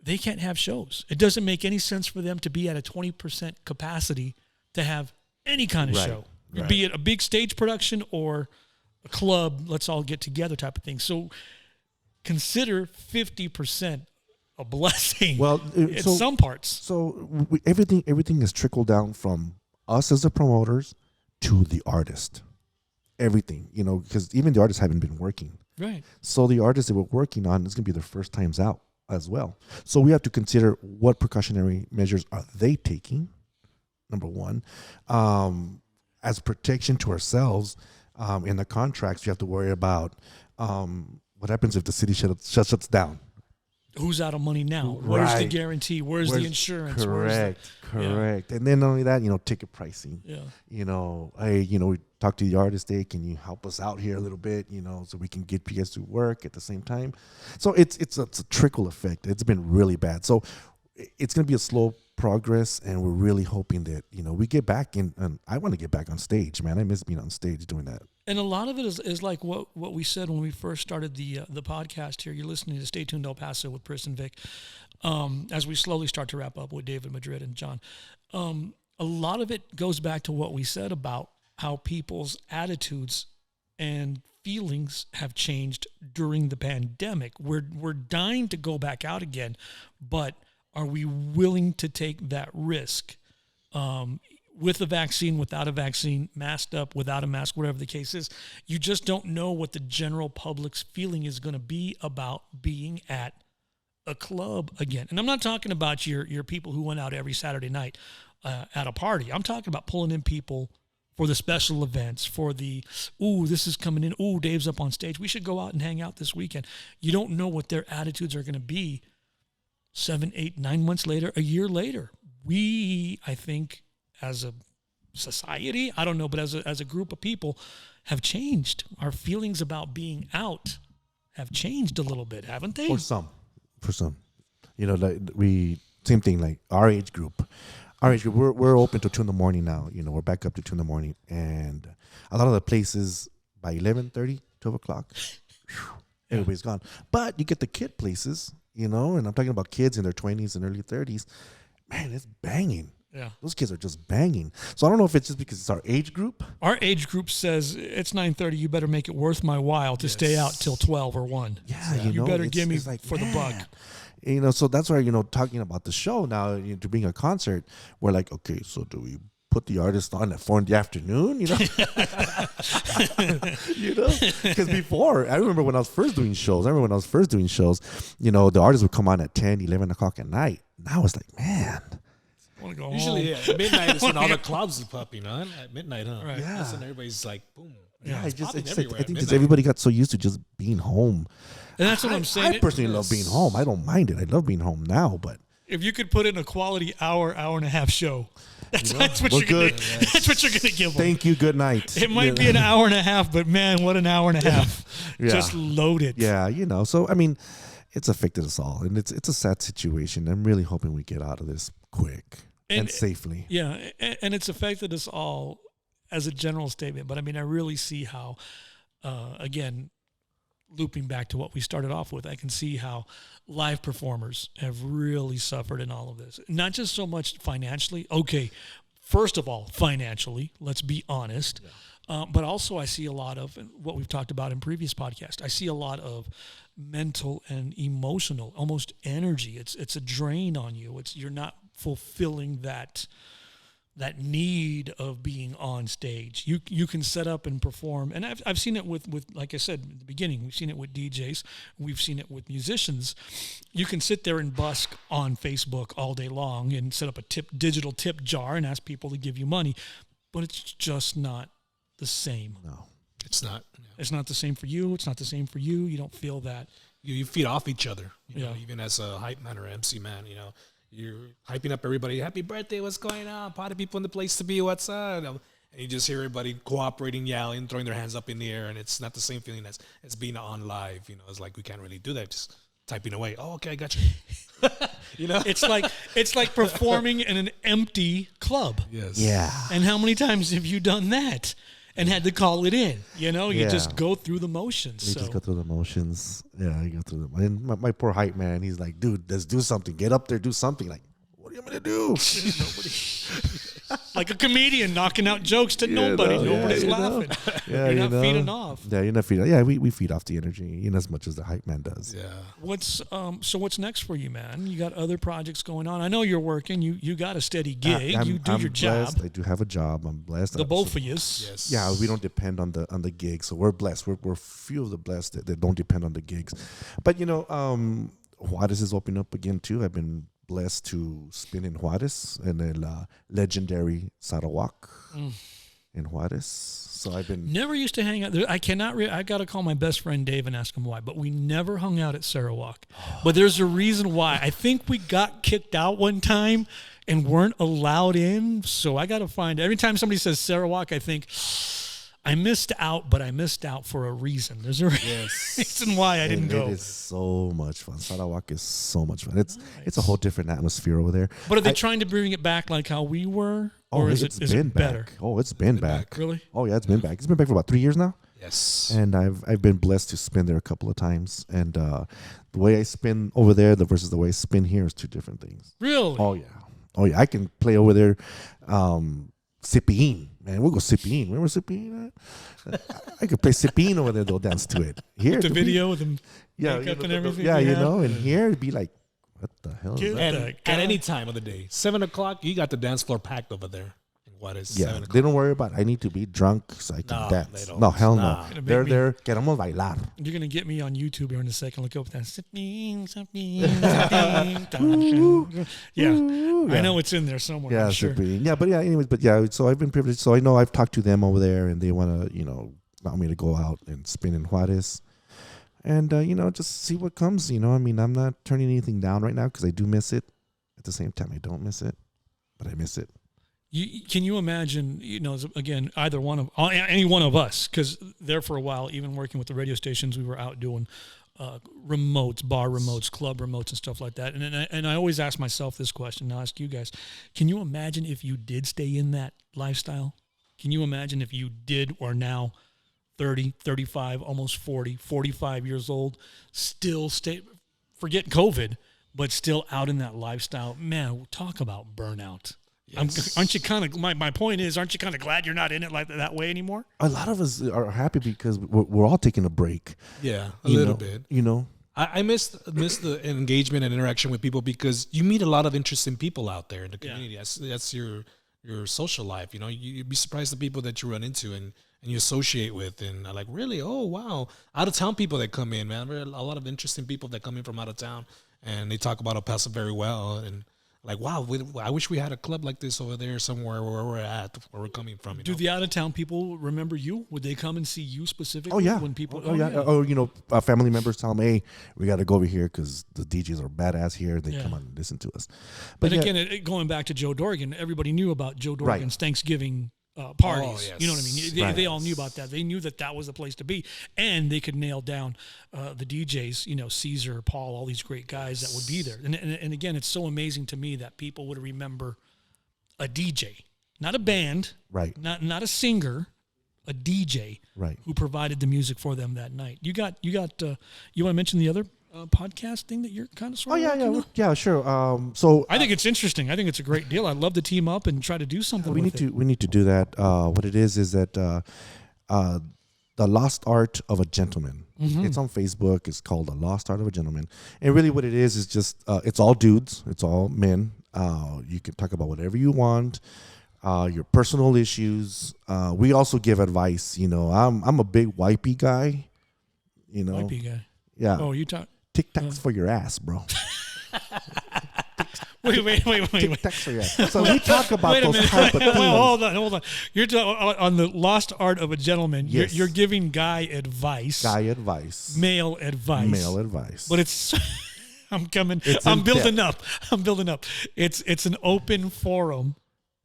Speaker 1: they can't have shows. It doesn't make any sense for them to be at a 20% capacity to have any kind of show, be it a big stage production or a club, let's all get together type of thing. So consider 50% a blessing.
Speaker 2: Well,
Speaker 1: in some parts.
Speaker 2: So everything is trickled down from us as the promoters to the artist. Everything, because even the artists haven't been working.
Speaker 1: Right.
Speaker 2: So the artists that we're working on is going to be their first times out as well. So we have to consider what precautionary measures are they taking. Number one, as protection to ourselves, in the contracts, you have to worry about what happens if the city shuts down.
Speaker 1: Who's out of money now? Where's the guarantee? Where's the insurance?
Speaker 2: Correct. And then not only that, ticket pricing.
Speaker 1: Yeah.
Speaker 2: We talk to the artist. Hey, can you help us out here a little bit? So we can get you guys to work at the same time. So it's a trickle effect. It's been really bad. So it's going to be a slow progress, and we're really hoping that we get back in. And I want to get back on stage, man. I miss being on stage doing that.
Speaker 1: And a lot of it is like what we said when we first started the podcast here. You're listening to Stay Tuned El Paso with Priss and Vic. As we slowly start to wrap up with David Madrid and John, a lot of it goes back to what we said about how people's attitudes and feelings have changed during the pandemic. We're dying to go back out again, but are we willing to take that risk? With a vaccine, without a vaccine, masked up, without a mask, whatever the case is, you just don't know what the general public's feeling is going to be about being at a club again. And I'm not talking about your people who went out every Saturday night at a party. I'm talking about pulling in people for the special events, for the, this is coming in, Dave's up on stage, we should go out and hang out this weekend. You don't know what their attitudes are going to be 7, 8, 9 months later, a year later. We, I think, as a society, I don't know, but as a group of people, have changed. Our feelings about being out have changed a little bit, haven't they?
Speaker 2: For some. You know, like same thing, like our age group, we're open till 2 a.m. now. You know, we're back up to 2 a.m. And a lot of the places by 11:30, 12 o'clock, everybody's gone. But you get the kid places, you know, and I'm talking about kids in their 20s and early 30s. Man, it's banging.
Speaker 1: Yeah.
Speaker 2: Those kids are just banging. So I don't know if it's just because it's our age group.
Speaker 1: Our age group says it's 9:30. You better make it worth my while to stay out till 12 or 1.
Speaker 2: Yeah,
Speaker 1: you better give me like, for the buck.
Speaker 2: You know, so that's why, you know, talking about the show now, you know, to being a concert, we're like, okay, so do we put the artist on at 4 p.m, you know? You know? Because before, I remember when I was first doing shows, you know, the artists would come on at 10, 11 o'clock at night. Now it's like, man.
Speaker 3: Usually, midnight is when all the clubs are popping on at midnight, huh?
Speaker 1: Right.
Speaker 2: Yeah.
Speaker 3: That's when everybody's like, boom.
Speaker 2: Yeah, I think
Speaker 3: midnight.
Speaker 2: just everybody got so used to just being home.
Speaker 1: And that's what I'm saying.
Speaker 2: I personally love being home. I don't mind it. I love being home now, but
Speaker 1: if you could put in a quality hour and a half show, that's what
Speaker 2: we're
Speaker 1: you're
Speaker 2: good.
Speaker 1: gonna. That's what you're gonna give them.
Speaker 2: Thank you. Good night.
Speaker 1: It might be an hour and a half, but man, what an hour and a half!
Speaker 2: Yeah.
Speaker 1: Just loaded.
Speaker 2: Yeah, you know. So I mean, it's affected us all, and it's a sad situation. I'm really hoping we get out of this quick and safely.
Speaker 1: Yeah, and it's affected us all as a general statement. But I mean, I really see how, again, looping back to what we started off with, I can see how live performers have really suffered in all of this. Not just so much financially. Okay, first of all, financially, let's be honest. Yeah. But also I see a lot of what we've talked about in previous podcasts. I see a lot of mental and emotional, almost energy. It's a drain on you. You're not fulfilling that need of being on stage. You can set up and perform, and I've seen it with like I said at the beginning, we've seen it with DJs, we've seen it with musicians. You can sit there and busk on Facebook all day long and set up a digital tip jar and ask people to give you money, but it's just not the same.
Speaker 2: No,
Speaker 3: it's not. No.
Speaker 1: It's not the same for you. It's not the same for you. You don't feel that.
Speaker 3: You feed off each other. You know, even as a hype man or MC man, you know. You're hyping up everybody. Happy birthday! What's going on? Party people in the place to be. What's up? And you just hear everybody cooperating, yelling, throwing their hands up in the air, and it's not the same feeling as being on live. You know, it's like we can't really do that. Just typing away. Oh, okay, I got you. You know,
Speaker 1: it's like performing in an empty club.
Speaker 3: Yes.
Speaker 2: Yeah.
Speaker 1: And how many times have you done that? And had to call it in, you know. You just go through the motions.
Speaker 2: You just go through the motions. Yeah, you go through them. And my poor hype man, he's like, dude, let's do something. Get up there, do something. Like, what are you gonna do? Nobody.
Speaker 1: Like a comedian knocking out jokes to nobody. Nobody's laughing.
Speaker 2: Yeah,
Speaker 1: you're not feeding off.
Speaker 2: Yeah, you're not feeding. Yeah, we feed off the energy in as much as the hype man does.
Speaker 3: Yeah.
Speaker 1: What's next for you, man? You got other projects going on. I know you're working. You got a steady gig.
Speaker 2: I'm
Speaker 1: your
Speaker 2: blessed.
Speaker 1: job.
Speaker 2: I do have a job. I'm blessed.
Speaker 1: The both of you.
Speaker 3: Yes.
Speaker 2: Yeah, we don't depend on the gig, so we're blessed. We're few of the blessed that don't depend on the gigs. But you know, Juarez is opening up again too. I've been blessed to spin in Juarez and then legendary Sarawak in Juarez. So I've been
Speaker 1: never used to hang out there. I got to call my best friend Dave and ask him why. But we never hung out at Sarawak. But there's a reason why. I think we got kicked out one time and weren't allowed in. So I got to find. Every time somebody says Sarawak, I think I missed out, but I missed out for a reason. There's a reason why I didn't go.
Speaker 2: It is so much fun. Sarawak is so much fun. It's a whole different atmosphere over there.
Speaker 1: But are they trying to bring it back like how we were? Or is it
Speaker 2: been
Speaker 1: better?
Speaker 2: Back. Oh, it's been back.
Speaker 1: Really?
Speaker 2: Oh, yeah, it's been back. It's been back for about 3 years now.
Speaker 3: Yes.
Speaker 2: And I've been blessed to spin there a couple of times. And the way I spin over there versus the way I spin here is two different things.
Speaker 1: Really?
Speaker 2: Oh, yeah. I can play over there Sipping, man. We'll go Sipping. Remember Sipping? I could play Sipping over there. They'll dance to it. Here,
Speaker 1: the video with them
Speaker 2: yeah,
Speaker 1: makeup and everything.
Speaker 2: Yeah, and here it'd be like, what the hell is that?
Speaker 3: And at any time of the day, 7:00, you got the dance floor packed over there. What is 7 o'clock?
Speaker 2: They don't worry about I need to be drunk so I can dance.
Speaker 3: They don't.
Speaker 2: No, hell
Speaker 3: Nah.
Speaker 2: no. They're there. Queremos bailar.
Speaker 1: You're going to get me on YouTube here in a second. Look up that. Yeah. I know it's in there somewhere.
Speaker 2: Yeah,
Speaker 1: I'm sure.
Speaker 2: anyways, so I've been privileged. So I know I've talked to them over there and they want to, want me to go out and spin in Juarez. And, just see what comes, I'm not turning anything down right now because I do miss it. At the same time, I don't miss it, but I miss it.
Speaker 1: Can you imagine, again, either one of any one of us, because there for a while, even working with the radio stations, we were out doing remotes, bar remotes, club remotes, and stuff like that. And I always ask myself this question. I'll ask you guys: can you imagine if you did stay in that lifestyle? Can you imagine if you did, or now 30, 35, almost 40, 45 years old, still stay, forget COVID, but still out in that lifestyle? Man, talk about burnout. Yes. Aren't you kind of, my point is, aren't you kind of glad you're not in it like that way anymore?
Speaker 2: A lot of us are happy because we're all taking a break.
Speaker 3: Yeah, a little bit.
Speaker 2: I
Speaker 3: miss the engagement and interaction with people because you meet a lot of interesting people out there in the community. Yeah. That's your social life. You'd be surprised the people that you run into and you associate with, and like, really, oh wow, out of town people that come in, man. There are a lot of interesting people that come in from out of town, and they talk about El Paso very well, and like, wow, I wish we had a club like this over there somewhere where we're at, where we're coming from.
Speaker 1: Do the out of town people remember you? Would they come and see you specifically?
Speaker 2: Oh yeah,
Speaker 1: when people.
Speaker 2: Family members tell them, hey, we got to go over here because the DJs are badass here. They come on and listen to us.
Speaker 1: But again, going back to Joe Dorgan, everybody knew about Joe Dorgan's Thanksgiving parties. Oh, yes. You know what I mean? They all knew about that. They knew that was the place to be, and they could nail down the DJs. Caesar, Paul, all these great guys that would be there. And again, it's so amazing to me that people would remember a DJ, not a band,
Speaker 2: right?
Speaker 1: Not a singer, a DJ,
Speaker 2: right?
Speaker 1: Who provided the music for them that night. You want to mention the other podcast thing that you're kind of sort of
Speaker 2: yeah, sure. So
Speaker 1: I think it's interesting. I think it's a great deal. I'd love to team up and try to do something.
Speaker 2: We need to do that. What it is that the Lost Art of a Gentleman. Mm-hmm. It's on Facebook. It's called The Lost Art of a Gentleman. And really, what it is just it's all dudes. It's all men. You can talk about whatever you want. Your personal issues. We also give advice. I'm a big wipey guy.
Speaker 1: Wipey guy.
Speaker 2: Yeah.
Speaker 1: Oh, you talk.
Speaker 2: Tic Tacs for your ass, bro.
Speaker 1: Wait.
Speaker 2: Tic Tacs for your ass. So we talk about those type of things.
Speaker 1: Hold on. You're on the Lost Art of a Gentleman. Yes. You're giving guy advice. Male advice. But it's. I'm building up. It's an open forum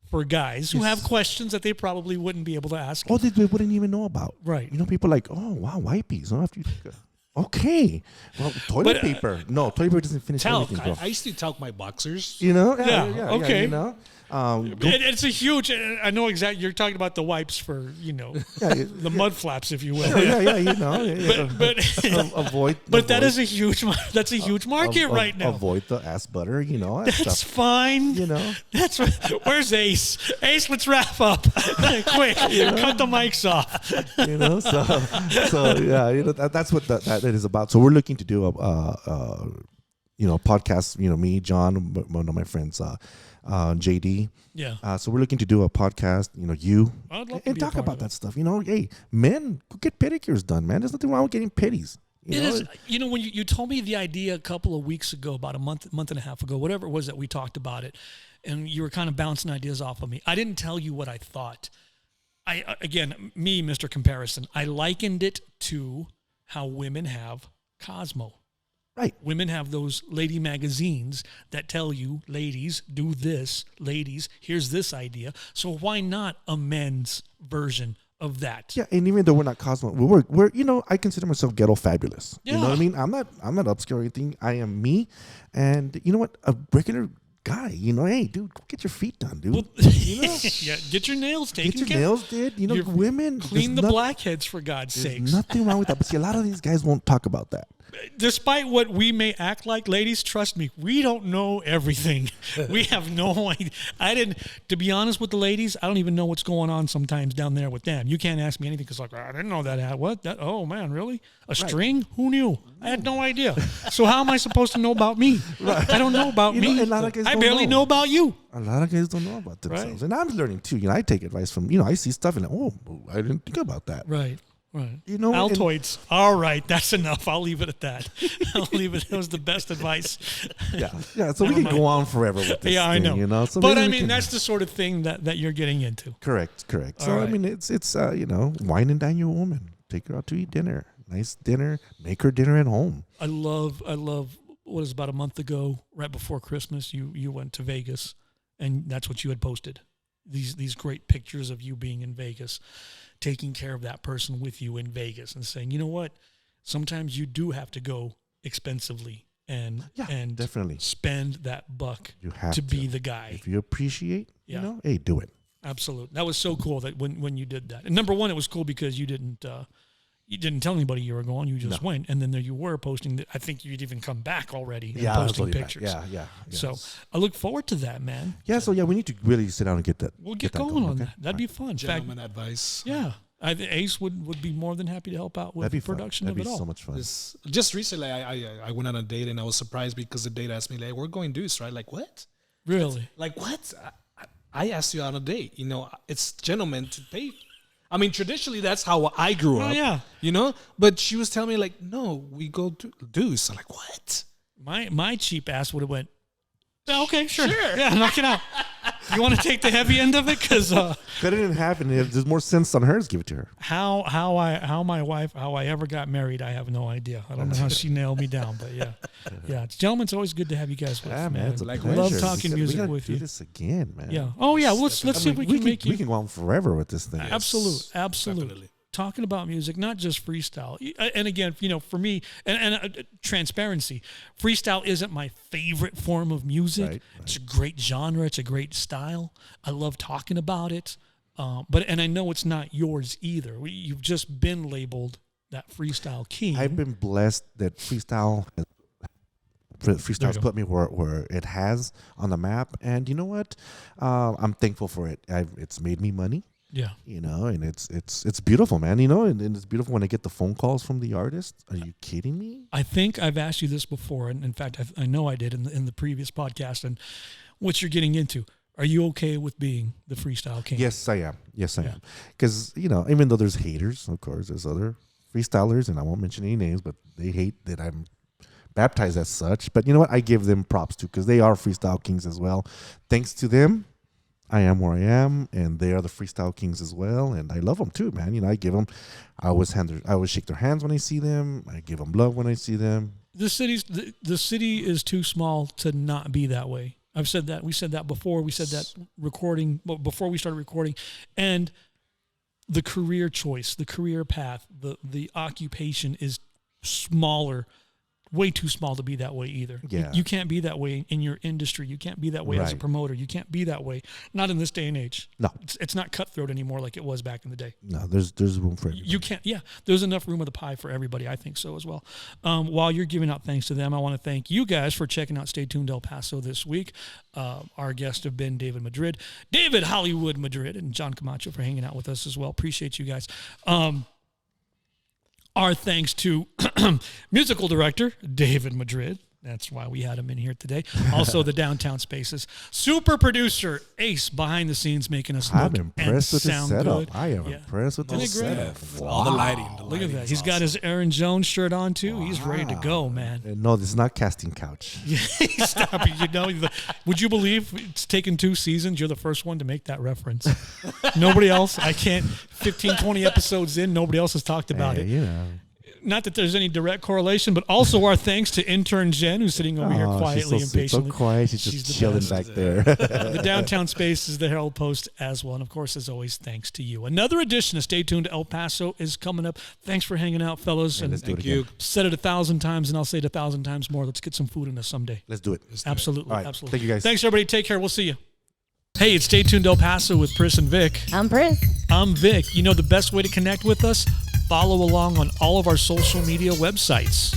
Speaker 1: for guys who have questions that they probably wouldn't be able to ask.
Speaker 2: Oh, they wouldn't even know about.
Speaker 1: Right.
Speaker 2: People like, oh wow, wipies. Okay. Well, toilet paper. No, toilet paper doesn't finish everything, bro.
Speaker 3: I used to talc my boxers.
Speaker 2: Yeah.
Speaker 1: Okay.
Speaker 2: Yeah,
Speaker 1: it's a huge. I know exactly. You're talking about the wipes for the mud flaps, if you will. But
Speaker 2: avoid.
Speaker 1: But that is a huge. That's a huge market right now.
Speaker 2: Avoid the ass butter.
Speaker 1: That's
Speaker 2: stuff.
Speaker 1: Fine. That's where's Ace? Ace, let's wrap up quick. Cut the mics off.
Speaker 2: That's what that is about. So we're looking to do a podcast. Me, John, one of my friends. JD.
Speaker 1: Yeah.
Speaker 2: So we're looking to do a podcast, and talk about that stuff. Hey, men, go get pedicures done, man. There's nothing wrong with getting pedis.
Speaker 1: It is. When you told me the idea a couple of weeks ago, about a month and a half ago, whatever it was that we talked about it, and you were kind of bouncing ideas off of me. I didn't tell you what I thought. Mr. Comparison, I likened it to how women have Cosmo.
Speaker 2: Right.
Speaker 1: Women have those lady magazines that tell you, ladies, do this. Ladies, here's this idea. So why not a men's version of that?
Speaker 2: Yeah, and even though we're not Cosmo, we're I consider myself ghetto fabulous.
Speaker 1: Yeah.
Speaker 2: You know what I mean? I'm not obscure or anything. I am me. And you know what? A regular guy, hey, dude, go get your feet done, dude.
Speaker 1: Well, yeah, get your nails taken care of.
Speaker 2: Get your nails did. Women.
Speaker 1: Clean the blackheads, for God's sakes.
Speaker 2: Nothing wrong with that. But see, a lot of these guys won't talk about that.
Speaker 1: Despite what we may act like, ladies, trust me, we don't know everything. We have no idea. To be honest with the ladies, I don't even know what's going on sometimes down there with them. You can't ask me anything because, like, I didn't know that. What? That? Oh, man, really? A string? Who knew? I had no idea. So how am I supposed to know about me? Right. I don't know about me. I barely know about you.
Speaker 2: A lot of guys don't know about themselves. Right. And I'm learning, too. I take advice from, I see stuff and, I didn't think about that.
Speaker 1: Right. Right. Altoids. All right. That's enough. I'll leave it at that. I'll leave it. That was the best advice.
Speaker 2: Yeah. So we can go on forever with this.
Speaker 1: Yeah,
Speaker 2: thing,
Speaker 1: I know.
Speaker 2: So
Speaker 1: but that's the sort of thing that you're getting into.
Speaker 2: Correct. So, right. It's wine and dine your woman. Take her out to eat dinner. Nice dinner. Make her dinner at home.
Speaker 1: I love, what was about a month ago, right before Christmas, you went to Vegas, and that's what you had posted. These great pictures of you being in Vegas, taking care of that person with you in Vegas, and saying, you know what, sometimes you do have to go expensively and
Speaker 2: definitely
Speaker 1: spend that buck
Speaker 2: you have to
Speaker 1: be the guy.
Speaker 2: If you appreciate, hey, do it.
Speaker 1: Absolutely. That was so cool that when you did that. And number one, it was cool because you didn't tell anybody you were going. You just went, and then there you were posting. I think you'd even come back already and posting pictures.
Speaker 2: Yeah.
Speaker 1: So I look forward to that, man.
Speaker 2: Yeah. So we need to really sit down and get that.
Speaker 1: We'll get going on that. That'd be fun.
Speaker 3: Gentleman advice.
Speaker 1: Yeah. I think Ace would be more than happy to help out with the production of it all.
Speaker 2: That'd be so much fun.
Speaker 3: Just recently, I went on a date and I was surprised because the date asked me, like, we're going deuce, right? Like, what?
Speaker 1: Really?
Speaker 3: Like, what? I asked you on a date. It's gentlemen to pay. I mean, traditionally, that's how I grew up.
Speaker 1: Yeah.
Speaker 3: But she was telling me, like, no, we go to deuce. I'm like, what?
Speaker 1: My cheap ass would have went, okay, sure. Yeah, knock it out. You want to take the heavy end of it? Because
Speaker 2: that didn't happen. If there's more sense on hers, give it to her.
Speaker 1: How I ever got married, I have no idea. I don't know how she nailed me down, but yeah. Gentlemen, it's always good to have you guys with.
Speaker 2: Yeah, man. It's
Speaker 1: I love talking music with you.
Speaker 2: We do this again, man.
Speaker 1: Yeah. Oh yeah. Let's see if we can make you.
Speaker 2: We can go on forever with this thing.
Speaker 1: Absolutely. Definitely. Talking about music, not just freestyle. And again, for me, and transparency, freestyle isn't my favorite form of music. Right. It's a great genre. It's a great style. I love talking about it. But I know it's not yours either. You've just been labeled that freestyle king.
Speaker 2: I've been blessed that freestyle's put me where it has on the map. And you know what? I'm thankful for it. It's made me money.
Speaker 1: Yeah.
Speaker 2: And it's beautiful, man. And it's beautiful when I get the phone calls from the artists. Are you kidding me?
Speaker 1: I think I've asked you this before, and in fact, I know I did in the previous podcast. And what you're getting into? Are you okay with being the freestyle king?
Speaker 2: Yes, I am. Because even though there's haters, of course, there's other freestylers, and I won't mention any names, but they hate that I'm baptized as such. But you know what? I give them props too, because they are freestyle kings as well. Thanks to them, I am where I am, and they are the freestyle kings as well, and I love them too, man. I give them, I always shake their hands when I see them. I give them love when I see them. The
Speaker 1: city is too small to not be that way. I've said that. We said that before. We said that before we started recording, and the career choice, the career path, the occupation is smaller. Way too small to be that way either.
Speaker 2: Yeah.
Speaker 1: You can't be that way in your industry. You can't be that way as a promoter. You can't be that way. Not in this day and age.
Speaker 2: No.
Speaker 1: It's not cutthroat anymore like it was back in the day.
Speaker 2: No, there's room for everybody.
Speaker 1: You can't, there's enough room of the pie for everybody. I think so as well. While you're giving out thanks to them, I want to thank you guys for checking out Stay Tuned El Paso this week. Our guests have been David Hollywood Madrid, and John Camacho for hanging out with us as well. Appreciate you guys. Our thanks to musical director David Madrid. That's why we had him in here today. Also, the Downtown Spaces. Super producer Ace behind the scenes making us look and sound good.
Speaker 2: I am impressed with this setup.
Speaker 3: Wow. All the lighting.
Speaker 1: Look at that. He's got his Aaron Jones shirt on, too. Wow. He's ready to go, man.
Speaker 2: No, this is not casting couch.
Speaker 1: Stop it. Would you believe it's taken 2 seasons? You're the first one to make that reference. Nobody else. I can't. 15, 20 episodes in, nobody else has talked about it. Not that there's any direct correlation, but also our thanks to intern Jen, who's sitting over here quietly and patiently.
Speaker 2: So quiet. She's just chilling back there.
Speaker 1: The Downtown Space is the Herald Post as well. And, of course, as always, thanks to you. Another edition of Stay Tuned to El Paso is coming up. Thanks for hanging out, fellas.
Speaker 2: And thank you.
Speaker 1: Said it 1,000 times, and I'll say it 1,000 times more. Let's get some food in us someday.
Speaker 2: Let's do it.
Speaker 1: Absolutely.
Speaker 2: All right.
Speaker 1: Absolutely.
Speaker 2: Thank you, guys.
Speaker 1: Thanks, everybody. Take care. We'll see you. Hey, it's Stay Tuned El Paso with Priss and Vic.
Speaker 4: I'm Priss.
Speaker 1: I'm Vic. The best way to connect with us? Follow along on all of our social media websites.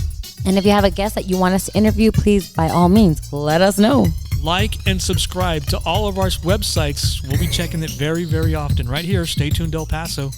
Speaker 4: And if you have a guest that you want us to interview, please, by all means, let us know.
Speaker 1: Like and subscribe to all of our websites. We'll be checking it very, very often right here. Stay tuned, El Paso.